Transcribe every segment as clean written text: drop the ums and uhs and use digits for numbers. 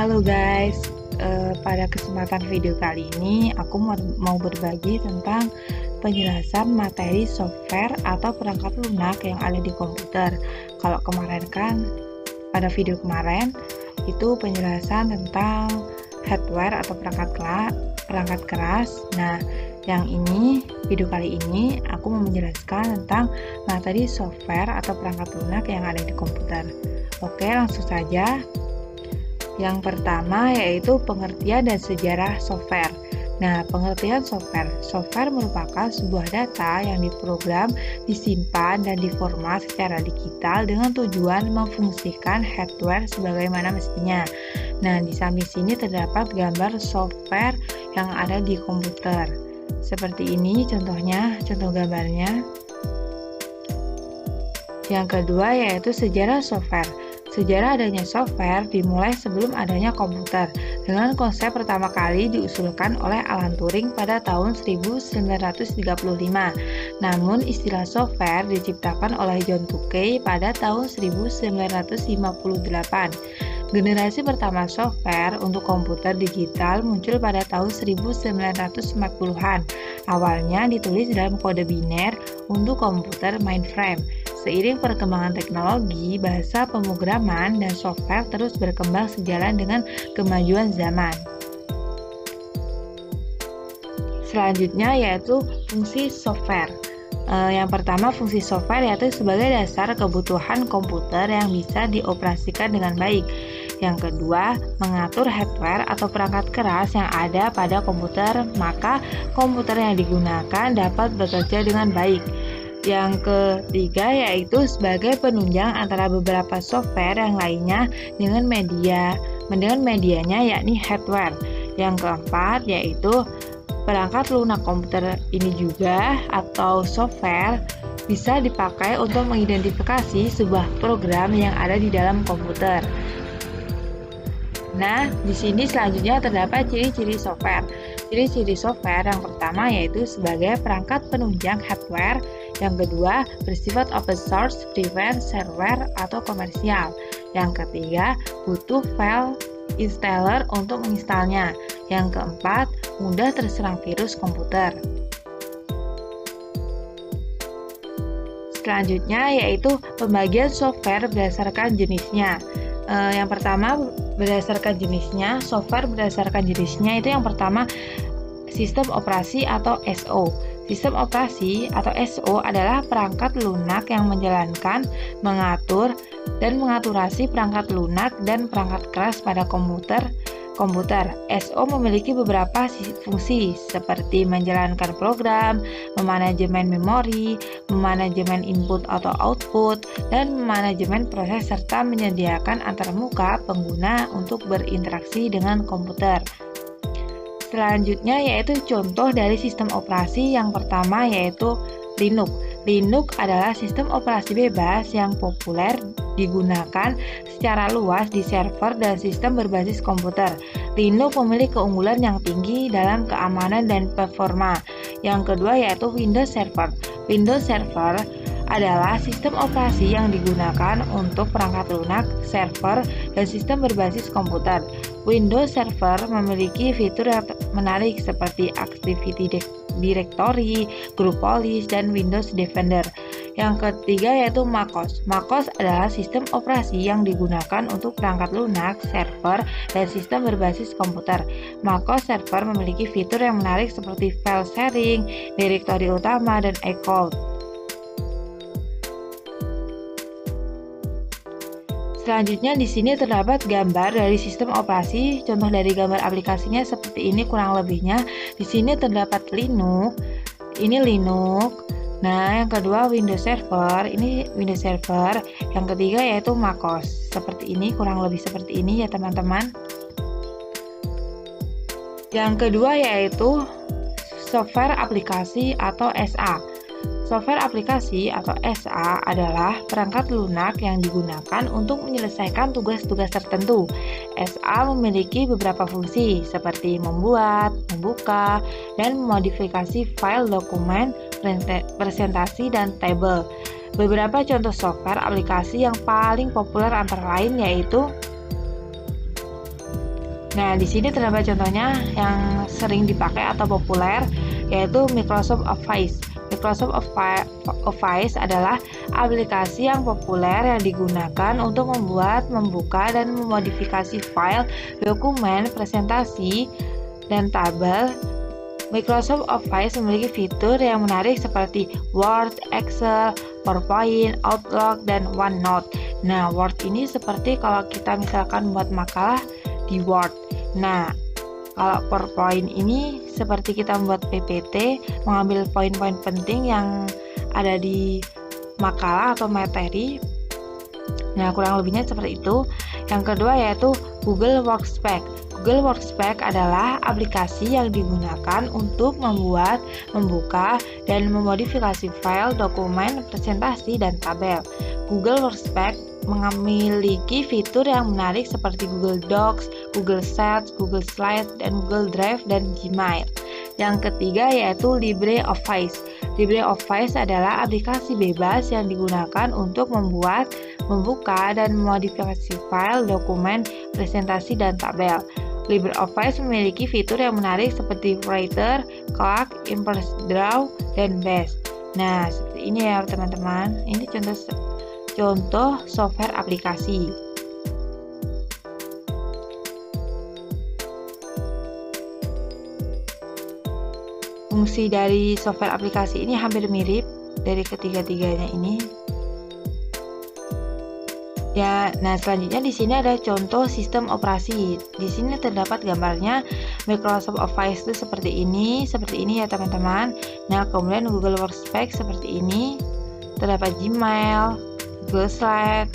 Halo guys, pada kesempatan video kali ini aku mau berbagi tentang penjelasan materi software atau perangkat lunak yang ada di komputer. Kalau kemarin kan pada video kemarin itu penjelasan tentang hardware atau perangkat keras. Nah, yang ini video kali ini aku mau menjelaskan tentang materi software atau perangkat lunak yang ada di komputer. Oke, langsung saja. Yang pertama yaitu pengertian dan sejarah software. Nah, pengertian software. Software merupakan sebuah data yang diprogram, disimpan, dan diformat secara digital dengan tujuan memfungsikan hardware sebagaimana mestinya. Nah, di samping sini terdapat gambar software yang ada di komputer. Seperti ini contohnya, contoh gambarnya. Yang kedua yaitu sejarah software. Sejarah adanya software dimulai sebelum adanya komputer, dengan konsep pertama kali diusulkan oleh Alan Turing pada tahun 1935. Namun istilah software diciptakan oleh John Tukey pada tahun 1958. Generasi pertama software untuk komputer digital muncul pada tahun 1940-an. Awalnya ditulis dalam kode biner untuk komputer mainframe. Seiring perkembangan teknologi, bahasa pemrograman dan software terus berkembang sejalan dengan kemajuan zaman. Selanjutnya yaitu fungsi software. Yang pertama, fungsi software yaitu sebagai dasar kebutuhan komputer yang bisa dioperasikan dengan baik. Yang kedua, mengatur hardware atau perangkat keras yang ada pada komputer, maka komputer yang digunakan dapat bekerja dengan baik. Yang ketiga yaitu sebagai penunjang antara beberapa software yang lainnya dengan medianya yakni hardware. Yang keempat yaitu perangkat lunak komputer ini juga atau software bisa dipakai untuk mengidentifikasi sebuah program yang ada di dalam komputer. Nah, di sini selanjutnya terdapat ciri-ciri software. Ciri-ciri software yang pertama yaitu sebagai perangkat penunjang hardware. Yang kedua, bersifat open source, private, shareware, atau komersial. Yang ketiga, butuh file installer untuk menginstalnya. Yang keempat, mudah terserang virus komputer. Selanjutnya yaitu pembagian software berdasarkan jenisnya. Yang pertama berdasarkan jenisnya, software berdasarkan jenisnya itu yang pertama sistem operasi atau SO. Sistem operasi atau SO adalah perangkat lunak yang menjalankan, mengatur, dan mengaturasi perangkat lunak dan perangkat keras pada komputer. SO memiliki beberapa fungsi seperti menjalankan program, memanajemen memori, memanajemen input atau output, dan memanajemen proses serta menyediakan antarmuka pengguna untuk berinteraksi dengan komputer. Selanjutnya yaitu contoh dari sistem operasi. Yang pertama yaitu Linux. Linux adalah sistem operasi bebas yang populer digunakan secara luas di server dan sistem berbasis komputer. Linux memiliki keunggulan yang tinggi dalam keamanan dan performa. Yang kedua yaitu Windows Server. Windows Server adalah sistem operasi yang digunakan untuk perangkat lunak, server, dan sistem berbasis komputer. Windows Server memiliki fitur yang menarik seperti Activity Directory, Group Policy, dan Windows Defender. Yang ketiga yaitu MacOS. MacOS adalah sistem operasi yang digunakan untuk perangkat lunak, server, dan sistem berbasis komputer. MacOS Server memiliki fitur yang menarik seperti file sharing, direktori utama, dan iCloud. Selanjutnya di sini terdapat gambar dari sistem operasi. Contoh dari gambar aplikasinya seperti ini kurang lebihnya. Di sini terdapat Linux. Ini Linux. Nah, yang kedua Windows Server. Ini Windows Server. Yang ketiga yaitu MacOS. Seperti ini, kurang lebih seperti ini ya teman-teman. Yang kedua yaitu software aplikasi atau SA. Software aplikasi atau SA adalah perangkat lunak yang digunakan untuk menyelesaikan tugas-tugas tertentu. SA memiliki beberapa fungsi seperti membuat, membuka, dan memodifikasi file dokumen, presentasi, dan tabel. Beberapa contoh software aplikasi yang paling populer antara lain yaitu Nah, di sini terdapat contohnya yang sering dipakai atau populer, yaitu Microsoft Office. Microsoft Office adalah aplikasi yang populer yang digunakan untuk membuat, membuka, dan memodifikasi file, dokumen, presentasi, dan tabel. Microsoft Office memiliki fitur yang menarik seperti Word, Excel, PowerPoint, Outlook, dan OneNote. Nah, Word ini seperti kalau kita misalkan buat makalah di Word. Nah, kalau PowerPoint ini seperti kita membuat PPT, mengambil poin-poin penting yang ada di makalah atau materi. Nah, kurang lebihnya seperti itu. Yang kedua yaitu Google Workspace. Google Workspace adalah aplikasi yang digunakan untuk membuat, membuka, dan memodifikasi file, dokumen, presentasi, dan tabel. Google Workspace memiliki fitur yang menarik seperti Google Docs, Google Sheets, Google Slides, dan Google Drive, dan Gmail. Yang ketiga yaitu LibreOffice. LibreOffice adalah aplikasi bebas yang digunakan untuk membuat, membuka, dan memodifikasi file, dokumen, presentasi, dan tabel. LibreOffice memiliki fitur yang menarik seperti Writer, Calc, Impress Draw, dan Base. Nah, seperti ini ya teman-teman. Ini contoh software aplikasi. Fungsi dari software aplikasi ini hampir mirip dari ketiga-tiganya ini. Ya, nah selanjutnya di sini ada contoh sistem operasi. Di sini terdapat gambarnya Microsoft Office itu seperti ini ya teman-teman. Nah, kemudian Google Workspace seperti ini. Terdapat Gmail, Google Slides,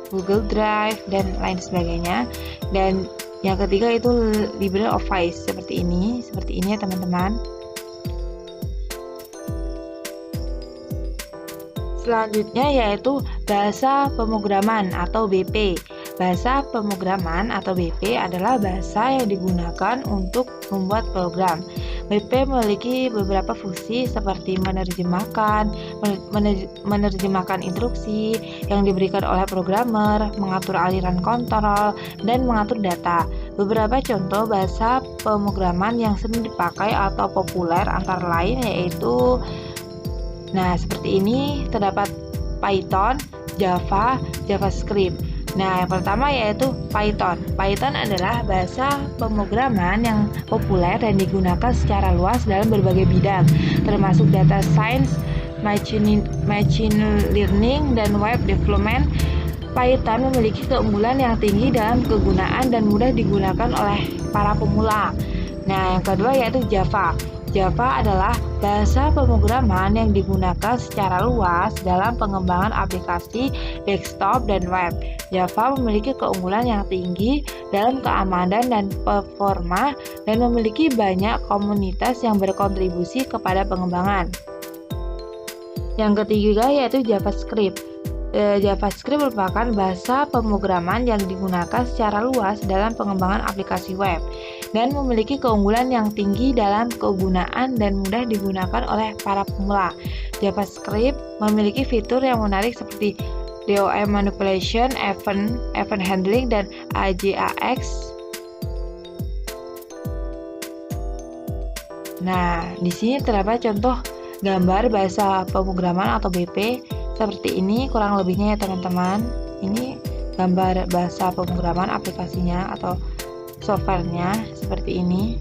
Google Drive, dan lain sebagainya. Dan yang ketiga itu LibreOffice seperti ini ya teman-teman. Selanjutnya yaitu bahasa pemrograman atau BP. Bahasa pemrograman atau BP adalah bahasa yang digunakan untuk membuat program. BP memiliki beberapa fungsi seperti menerjemahkan instruksi yang diberikan oleh programmer, mengatur aliran kontrol, dan mengatur data. Beberapa contoh bahasa pemrograman yang sering dipakai atau populer antara lain yaitu seperti ini terdapat Python, Java, JavaScript. Nah, yang pertama yaitu Python. Python adalah bahasa pemrograman yang populer dan digunakan secara luas dalam berbagai bidang, termasuk data science, machine learning, dan web development. Python memiliki keunggulan yang tinggi dalam kegunaan dan mudah digunakan oleh para pemula. Nah, yang kedua yaitu Java. Java adalah bahasa pemrograman yang digunakan secara luas dalam pengembangan aplikasi desktop dan web. Java memiliki keunggulan yang tinggi dalam keamanan dan performa dan memiliki banyak komunitas yang berkontribusi kepada pengembangan. Yang ketiga yaitu JavaScript. JavaScript merupakan bahasa pemrograman yang digunakan secara luas dalam pengembangan aplikasi web dan memiliki keunggulan yang tinggi dalam kegunaan dan mudah digunakan oleh para pemula. JavaScript memiliki fitur yang menarik seperti DOM manipulation, event handling, dan AJAX. Nah, di sini terdapat contoh gambar bahasa pemrograman atau BP seperti ini kurang lebihnya ya teman-teman. Ini gambar bahasa pemrograman aplikasinya atau softwarenya seperti ini.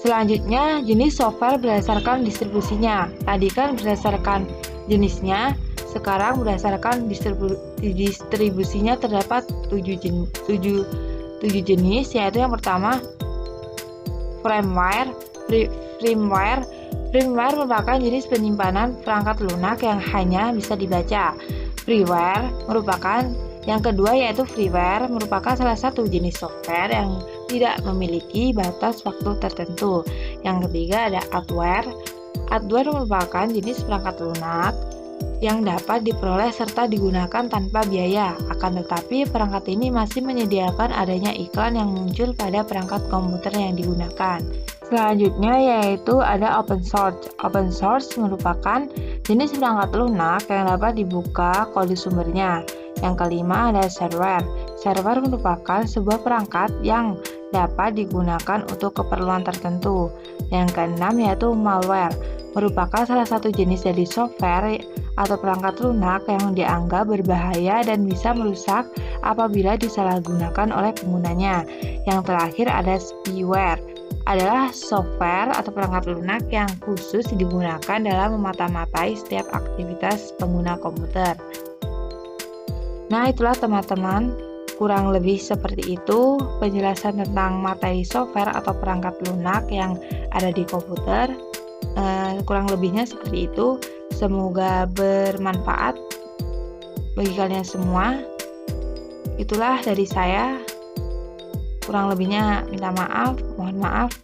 Selanjutnya jenis software berdasarkan distribusinya. Tadi kan berdasarkan jenisnya, sekarang berdasarkan distribusinya terdapat 7 jenis, yaitu yang pertama firmware. Firmware merupakan jenis penyimpanan perangkat lunak yang hanya bisa dibaca. Freeware merupakan yang kedua yaitu freeware merupakan salah satu jenis software yang tidak memiliki batas waktu tertentu. Yang ketiga ada adware. Adware merupakan jenis perangkat lunak yang dapat diperoleh serta digunakan tanpa biaya. Akan tetapi perangkat ini masih menyediakan adanya iklan yang muncul pada perangkat komputer yang digunakan. Selanjutnya yaitu ada open source. Open source merupakan jenis perangkat lunak yang dapat dibuka kode sumbernya. Yang kelima ada shareware. Shareware merupakan sebuah perangkat yang dapat digunakan untuk keperluan tertentu. Yang keenam yaitu malware. Merupakan salah satu jenis dari software atau perangkat lunak yang dianggap berbahaya dan bisa merusak apabila disalahgunakan oleh penggunanya. Yang terakhir ada spyware. Adalah software atau perangkat lunak yang khusus digunakan dalam memata-matai setiap aktivitas pengguna komputer. Nah, itulah teman-teman, kurang lebih seperti itu penjelasan tentang materi software atau perangkat lunak yang ada di komputer. Kurang lebihnya seperti itu. Semoga bermanfaat bagi kalian semua. Itulah dari saya. Kurang lebihnya minta maaf, mohon maaf.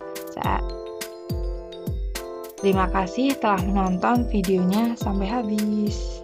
Terima kasih telah menonton videonya sampai habis.